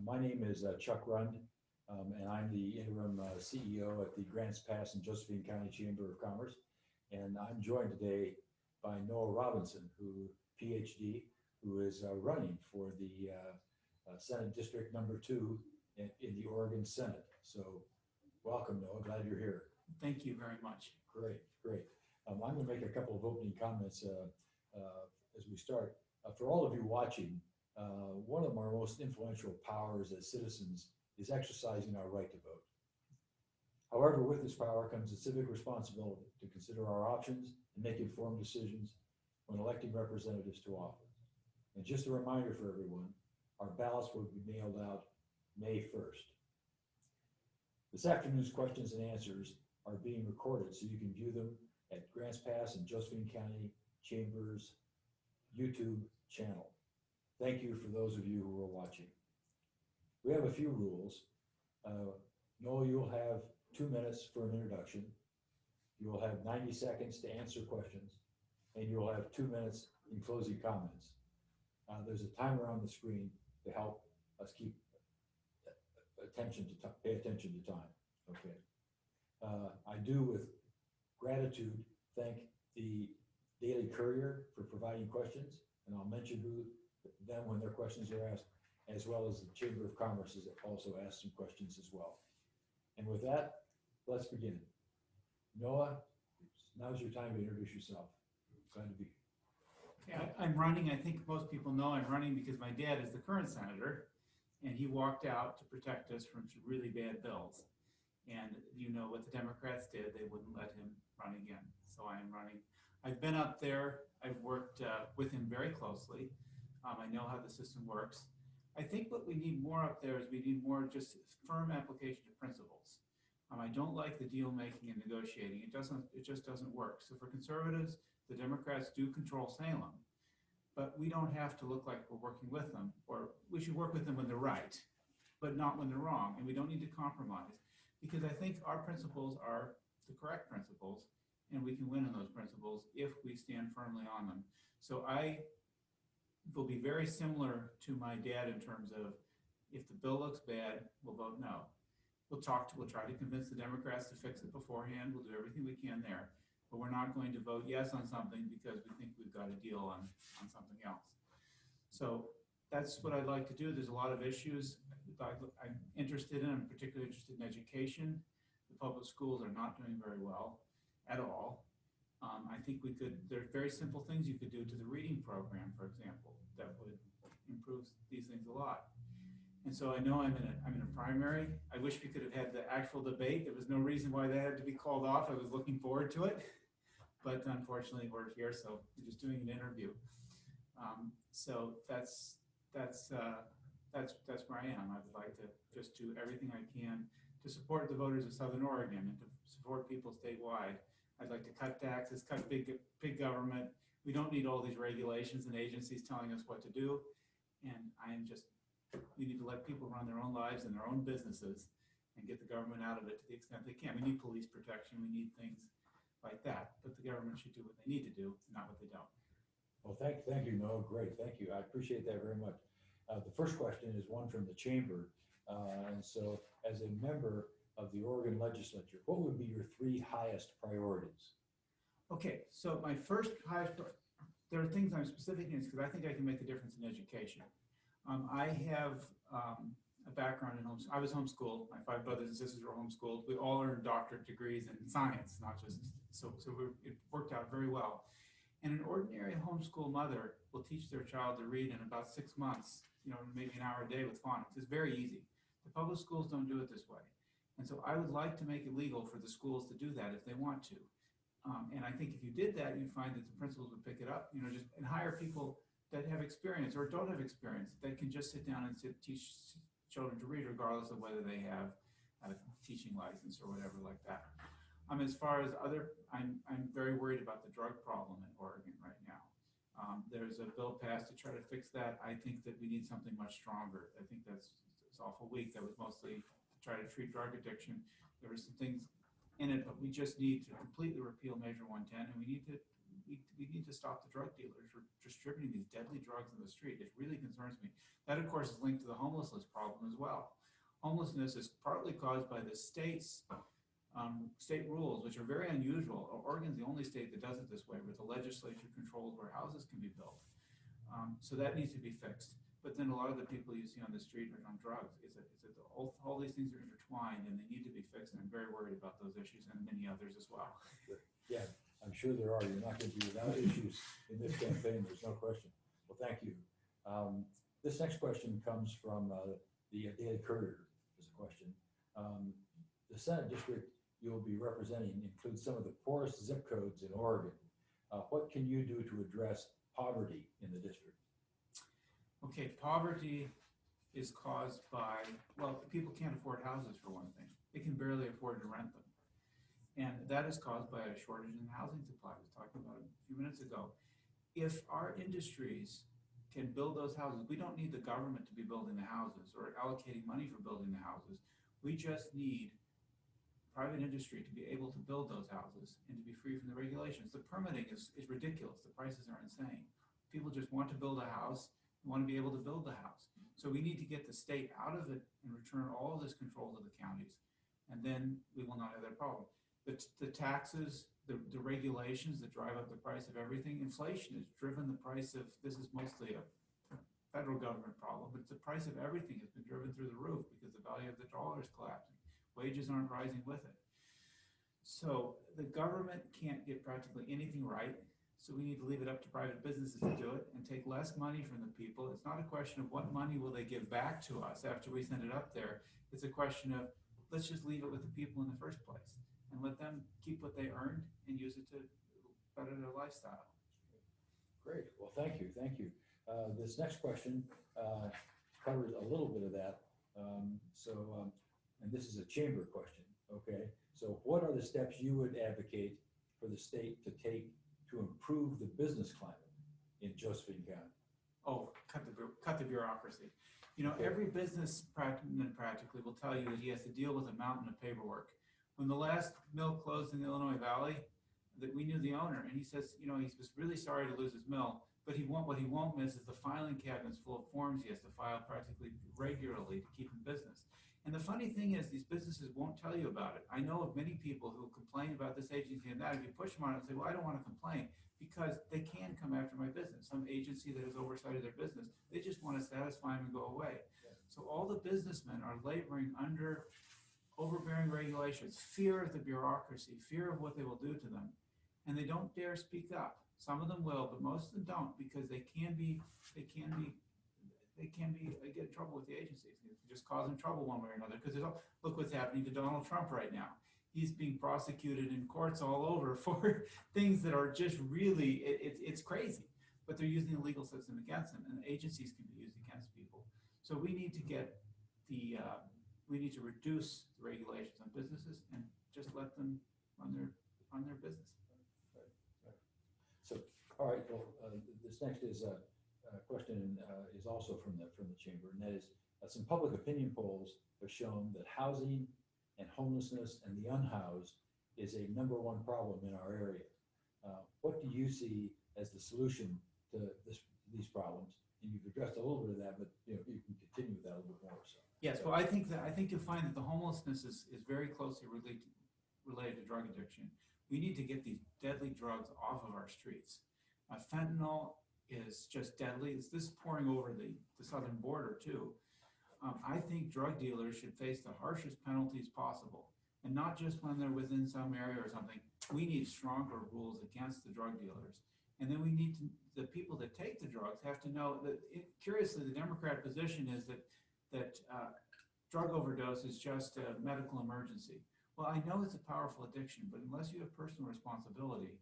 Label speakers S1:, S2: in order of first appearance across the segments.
S1: My name is Chuck Rund, and I'm the interim CEO at the Grants Pass and Josephine County Chamber of Commerce. And I'm joined today by Noah Robinson, PhD, who is running for the Senate District Number 2 in the Oregon Senate. So welcome, Noah. Glad you're here.
S2: Thank you very much.
S1: Great, great. I'm going to make a couple of opening comments as we start. For all of you watching, one of our most influential powers as citizens is exercising our right to vote. However, with this power comes a civic responsibility to consider our options and make informed decisions when electing representatives to office. And just a reminder for everyone, our ballots will be mailed out May 1st. This afternoon's questions and answers are being recorded so you can view them at Grants Pass and Josephine County Chambers YouTube channel. Thank you for those of you who are watching. We have a few rules. Noel, you'll have 2 minutes for an introduction. You will have 90 seconds to answer questions, and you'll have 2 minutes in closing comments. There's a timer on the screen to help us keep pay attention to time. Okay. I do, with gratitude, thank the Daily Courier for providing questions, and I'll mention them when their questions are asked, as well as the Chamber of Commerce has also asked some questions as well. And with that, let's begin. Noah, now's your time to introduce yourself. Glad to be here.
S2: Yeah, I'm running. I think most people know I'm running because my dad is the current senator, and he walked out to protect us from some really bad bills. And you know what the Democrats did, they wouldn't let him run again. So I'm running. I've been up there. I've worked with him very closely. I know how the system works. I think what we need more up there is we need more just firm application of principles. I don't like the deal making and negotiating. It just doesn't work. So for conservatives, the Democrats do control Salem, but we don't have to look like we're working with them, or we should work with them when they're right, but not when they're wrong. And we don't need to compromise, because I think our principles are the correct principles, and we can win on those principles if we stand firmly on them. So I will be very similar to my dad in terms of, if the bill looks bad, we'll vote no. We'll try to convince the Democrats to fix it beforehand. We'll do everything we can there, but we're not going to vote yes on something because we think we've got a deal on something else. So that's what I'd like to do. There's a lot of issues I'm interested in. I'm particularly interested in education. The public schools are not doing very well at all. I think there are very simple things you could do to the reading program, for example, that would improve these things a lot. And so I know I'm in a primary. I wish we could have had the actual debate. There was no reason why that had to be called off. I was looking forward to it, but unfortunately we're here, so we're just doing an interview. So that's where I am. I would like to just do everything I can to support the voters of Southern Oregon and to support people statewide. I'd like to cut taxes, cut big government. We don't need all these regulations and agencies telling us what to do. And we need to let people run their own lives and their own businesses and get the government out of it to the extent they can. We need police protection. We need things like that. But the government should do what they need to do, not what they don't.
S1: Well, thank you, Noah. Great, thank you. I appreciate that very much. The first question is one from the chamber. And so, as a member of the Oregon legislature, what would be your 3 highest priorities?
S2: Okay, so my first highest, there are things I'm specific in because I think I can make a difference in education. I have a background in I was homeschooled. My 5 brothers and sisters were homeschooled. We all earned doctorate degrees in science, not just, it worked out very well. And an ordinary homeschool mother will teach their child to read in about 6 months, maybe an hour a day with phonics. It's very easy. The public schools don't do it this way. And so I would like to make it legal for the schools to do that if they want to. And I think if you did that, you'd find that the principals would pick it up, and hire people that have experience or don't have experience that can just sit down and teach children to read regardless of whether they have a teaching license or whatever like that. As far as I'm very worried about the drug problem in Oregon right now. There's a bill passed to try to fix that. I think that we need something much stronger. I think it's awful weak. That was mostly to try to treat drug addiction. There were some things in it, but we just need to completely repeal Measure 110, and we need to we need to stop the drug dealers from distributing these deadly drugs in the street. It really concerns me. That, of course, is linked to the homelessness problem as well. Homelessness is partly caused by the state's state rules, which are very unusual. Oregon's the only state that does it this way, where the legislature controls where houses can be built. So that needs to be fixed. But then a lot of the people you see on the street are on drugs. All these things are intertwined, and they need to be fixed. And I'm very worried about those issues and many others as well.
S1: Yeah, I'm sure there are. You're not going to be without issues in this campaign. There's no question. Well, thank you. This next question comes from the Daily Courier. Is a question. The Senate district you'll be representing includes some of the poorest zip codes in Oregon. What can you do to address poverty in the district?
S2: Okay, poverty is caused by, well, people can't afford houses for one thing. They can barely afford to rent them. And that is caused by a shortage in housing supply. I was talking about it a few minutes ago. If our industries can build those houses, we don't need the government to be building the houses or allocating money for building the houses. We just need private industry to be able to build those houses and to be free from the regulations. The permitting is ridiculous. The prices are insane. People just want to build a house, want to be able to build the house. So we need to get the state out of it and return all of this control to the counties. And then we will not have that problem. The taxes, the regulations that drive up the price of everything, inflation has driven the price of, this is mostly a federal government problem, but the price of everything has been driven through the roof because the value of the dollar is collapsing. Wages aren't rising with it. So the government can't get practically anything right. So we need to leave it up to private businesses to do it and take less money from the people. It's not a question of what money will they give back to us after we send it up there. It's a question of, let's just leave it with the people in the first place and let them keep what they earned and use it to better their lifestyle.
S1: Great. Well, thank you. Thank you. This next question covers a little bit of that. And this is a chamber question. Okay. So what are the steps you would advocate for the state to take to improve the business climate in Josephine County?
S2: Oh, cut the bureaucracy. You know, every business practically will tell you that he has to deal with a mountain of paperwork. When the last mill closed in the Illinois Valley, that we knew the owner, and he says, you know, he was really sorry to lose his mill, but what he won't miss is the filing cabinets full of forms he has to file practically regularly to keep in business. And the funny thing is, these businesses won't tell you about it. I know of many people who complain about this agency and that. If you push them on it and say, well, I don't want to complain, because they can come after my business. Some agency that has oversight of their business, they just want to satisfy them and go away. Yeah. So all the businessmen are laboring under overbearing regulations, fear of the bureaucracy, fear of what they will do to them. And they don't dare speak up. Some of them will, but most of them don't, because they get in trouble with the agencies. It just cause them trouble one way or another. Because look what's happening to Donald Trump right now. He's being prosecuted in courts all over for things that are just really, it's crazy. But they're using the legal system against him, and agencies can be used against people. So we need to we need to reduce the regulations on businesses and just let them run their business.
S1: Right. So, all right. Well, this next is a question is also from the chamber, and that is some public opinion polls have shown that housing and homelessness and the unhoused is a #1 problem in our area. What do you see as the solution to these problems? And you've addressed a little bit of that, but you can continue with that a little bit more. So.
S2: Yes, well, I think you'll find that the homelessness is very closely related to drug addiction. We need to get these deadly drugs off of our streets. Fentanyl is just deadly. This is pouring over the southern border too. I think drug dealers should face the harshest penalties possible, and not just when they're within some area or something. We need stronger rules against the drug dealers. And then we need the people that take the drugs have to know that, curiously, the Democrat position is that drug overdose is just a medical emergency. Well, I know it's a powerful addiction, but unless you have personal responsibility,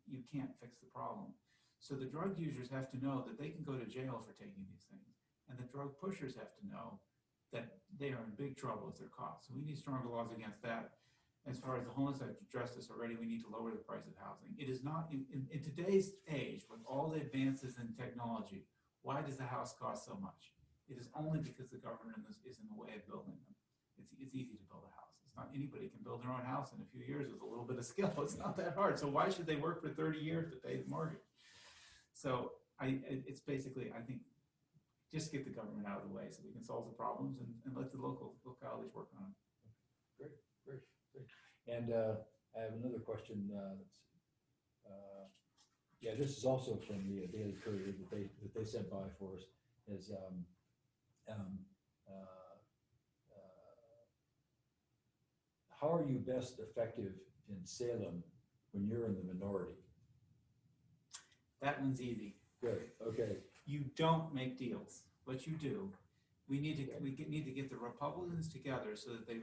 S2: you can't fix the problem. So the drug users have to know that they can go to jail for taking these things. And the drug pushers have to know that they are in big trouble if they're caught. So we need stronger laws against that. As far as the homeless, I've addressed this already, we need to lower the price of housing. It is not, in today's age, with all the advances in technology, why does the house cost so much? It is only because the government is in the way of building them. It's easy to build a house. It's not, anybody can build their own house in a few years with a little bit of skill. It's not that hard. So why should they work for 30 years to pay the mortgage? So it's basically, I think, just get the government out of the way so we can solve the problems and let the localities work on them.
S1: Great. And I have another question. Yeah, this is also from the Daily Courier that they sent by for us. Is how are you best effective in Salem when you're in the minority?
S2: That one's easy.
S1: Good. Okay.
S2: You don't make deals. What you do, we need to get the Republicans together so that they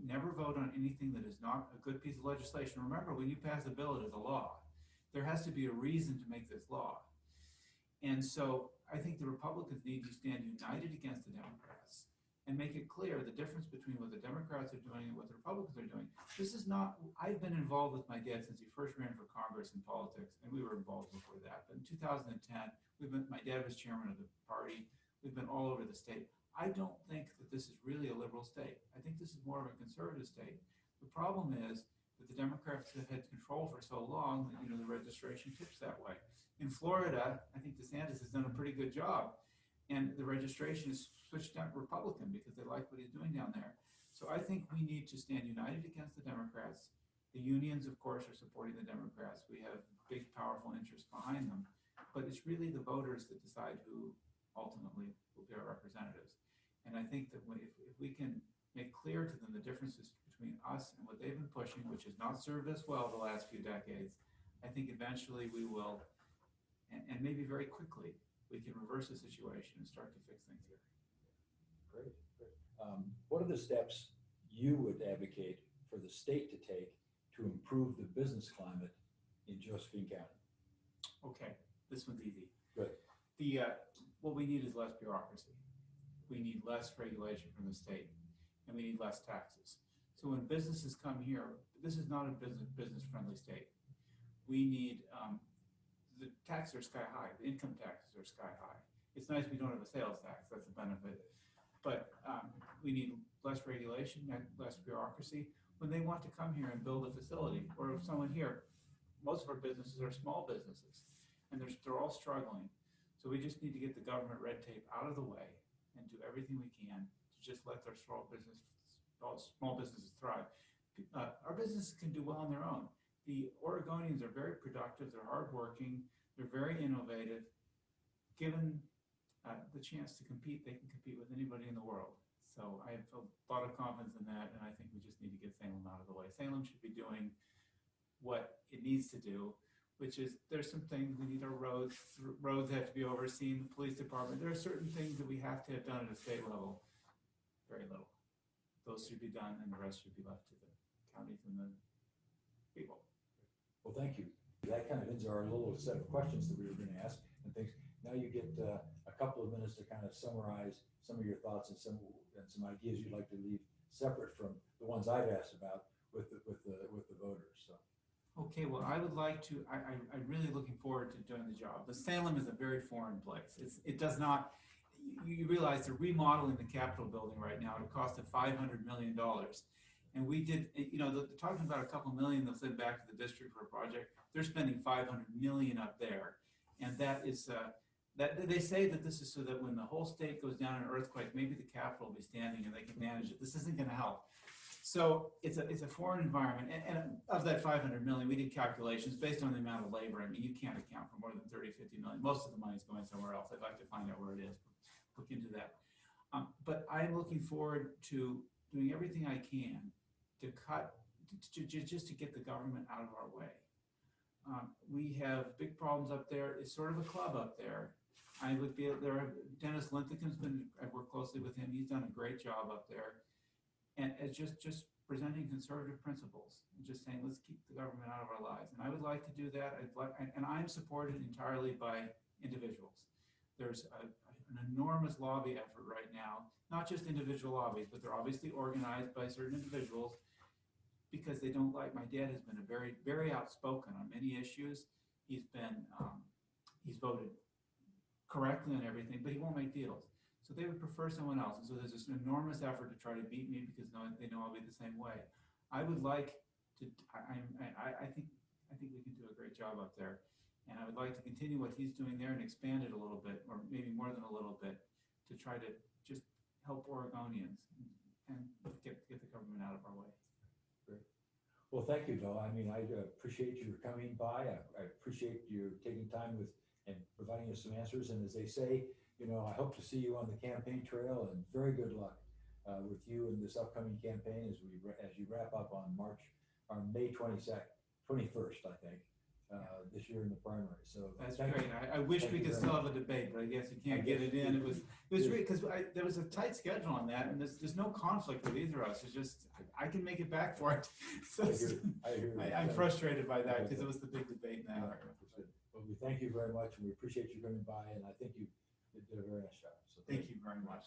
S2: never vote on anything that is not a good piece of legislation. Remember, when you pass a bill, it is a law. There has to be a reason to make this law. And so I think the Republicans need to stand united against the Democrats and make it clear the difference between what the Democrats are doing and what the Republicans are doing. This is not, I've been involved with my dad since he first ran for Congress in politics, and we were involved before that. But in 2010, my dad was chairman of the party. We've been all over the state. I don't think that this is really a liberal state. I think this is more of a conservative state. The problem is that the Democrats have had control for so long that, the registration tips that way. In Florida, I think DeSantis has done a pretty good job, and the registration is switched out Republican because they like what he's doing down there. So I think we need to stand united against the Democrats. The unions, of course, are supporting the Democrats. We have big, powerful interests behind them, but it's really the voters that decide who ultimately will be our representatives. And I think that if we can make clear to them the differences between us and what they've been pushing, which has not served us well the last few decades, I think eventually we will, and maybe very quickly, we can reverse the situation and start to fix things here.
S1: Great. What are the steps you would advocate for the state to take to improve the business climate in Josephine County?
S2: Okay, this one's easy.
S1: Good.
S2: What we need is less bureaucracy. We need less regulation from the state, and we need less taxes. So when businesses come here, this is not a business-friendly state. We need, the taxes are sky high. The income taxes are sky high. It's nice we don't have a sales tax. That's a benefit. But we need less regulation, less bureaucracy. When they want to come here and build a facility, or if someone here, most of our businesses are small businesses, and they're all struggling. So we just need to get the government red tape out of the way and do everything we can to just let their small businesses thrive. Our businesses can do well on their own. The Oregonians are very productive, they're hardworking, they're very innovative. Given the chance to compete, they can compete with anybody in the world. So I have a lot of confidence in that, and I think we just need to get Salem out of the way. Salem should be doing what it needs to do, which is there's some things we need our roads have to be overseen, the police department. There are certain things that we have to have done at a state level. Very little. Those should be done, and the rest should be left to the counties and the people.
S1: Well, thank you. That kind of ends our little set of questions that we were going to ask and things. Now you get a couple of minutes to kind of summarize some of your thoughts and some ideas you'd like to leave separate from the ones I've asked about with the voters. So.
S2: Okay, well, I would like to, I'm really looking forward to doing the job. The Salem is a very foreign place. It does not, you realize they're remodeling the Capitol building right now at a cost of $500 million. And we did, they're talking about a couple million they'll send back to the district for a project. They're spending $500 million up there. And that is, that they say that this is so that when the whole state goes down in an earthquake, maybe the Capitol will be standing and they can manage it. This isn't going to help. So it's a foreign environment, and of that 500 million, we did calculations based on the amount of labor. I mean, you can't account for more than 30, 50 million. Most of the money is going somewhere else. I'd like to find out where it is, look into that. But I'm looking forward to doing everything I can to just to get the government out of our way. We have big problems up there. It's sort of a club up there. I would be there. Dennis Linthicum's I've worked closely with him. He's done a great job up there. And it's just presenting conservative principles and just saying, let's keep the government out of our lives. And I would like to do that. And I'm supported entirely by individuals. There's an enormous lobby effort right now, not just individual lobbies, but they're obviously organized by certain individuals because they don't like, my dad has been a very, very outspoken on many issues. He's been, he's voted correctly on everything, but he won't make deals. So they would prefer someone else. And so there's this enormous effort to try to beat me because they know I'll be the same way. I would like to, job up there. And I would like to continue what he's doing there and expand it a little bit, or maybe more than a little bit, to try to just help Oregonians and get the government out of our way.
S1: Great. Well, thank you, Bill. I mean, I appreciate your coming by. I appreciate you taking time with and providing us some answers. And as they say, you know, I hope to see you on the campaign trail, and very good luck with you in this upcoming campaign as you wrap up on May 21st, I think, this year in the primary. So
S2: That's
S1: thank
S2: great.
S1: you.
S2: I wish
S1: Thank
S2: we
S1: you
S2: could
S1: very
S2: still
S1: much.
S2: have a debate, but I guess you
S1: I
S2: can't get
S1: guess
S2: it in. It was
S1: it-
S2: great because there was a tight schedule on that, and there's no conflict with either of us. It's just I can make it back for it. So
S1: I hear you.
S2: I'm frustrated by that because it was the big debate in that
S1: Yeah,
S2: area.
S1: that's good. Well, we thank you very much, and we appreciate you coming by, and I think you did a very nice job. So
S2: Thank you very much.